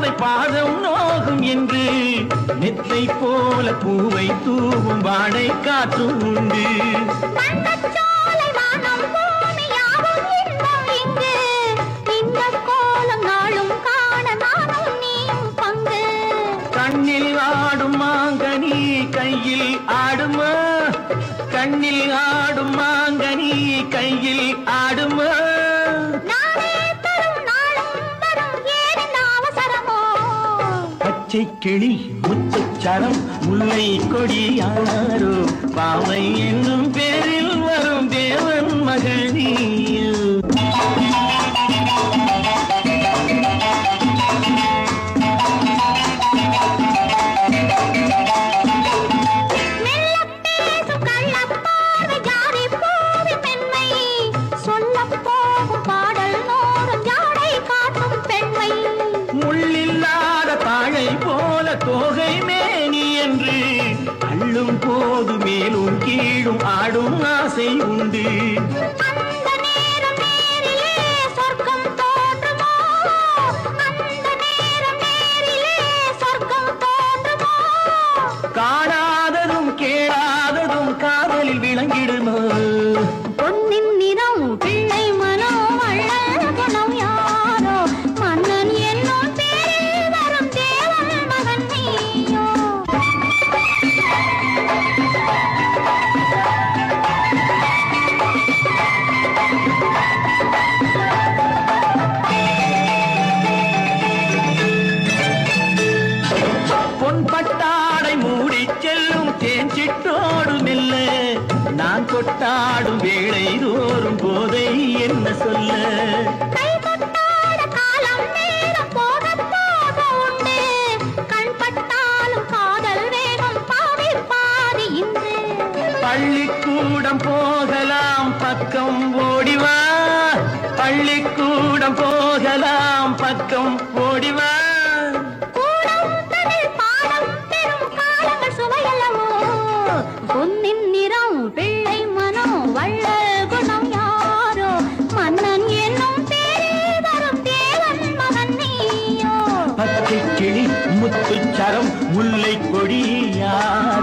பாதை பாதம் நோகும் என்று நெத்தை போல பூவை தூவும் வாடை காற்றும் உண்டு. கண்ணில் ஆடும் மாங்கனி கையில் ஆடுமா, கண்ணில் ஆடும் மாங்கனி கையில் ஆடுமா. பச்சை கிளி முத்துச்சரம் முல்லை கொடியாரோ பாவை என்னும் பேரில் வரும் தேவன் மகனி. தோகை மேனி என்று அள்ளும் போது மேலும் கீழும் ஆடும் ஆசை உண்டு. காணாததும் கேளாததும் காதலில் விளங்கிடுமோ. பொன்னின் நிறம் பிள்ளை மனோ வள்ளல் குணம் யாரோ மன்னன் என்னும் பேரில் வரும் தேவன் மகன் நீயோ. பொன் பட்டாடை மூடி செல்லும் தேன் சிட்டோடு மெல்ல நான் கொட்டாடும் வேளை தோறும் போதை என்ன சொல்ல. பள்ளிக்கூடம் போகலாம் பக்கம் ஓடிவா, பள்ளிக்கூடம் போகலாம் பக்கம் ஓடிவா. பொன்னின் நிறம் பிள்ளை மனோ வள்ளல் குணம் யாரோ மன்னன் என்னும் பேரில் வரும் தேவன் மகன் நீயோ. பச்சை கிளி முத்துச்சரம் முல்லை கொடி யாரோ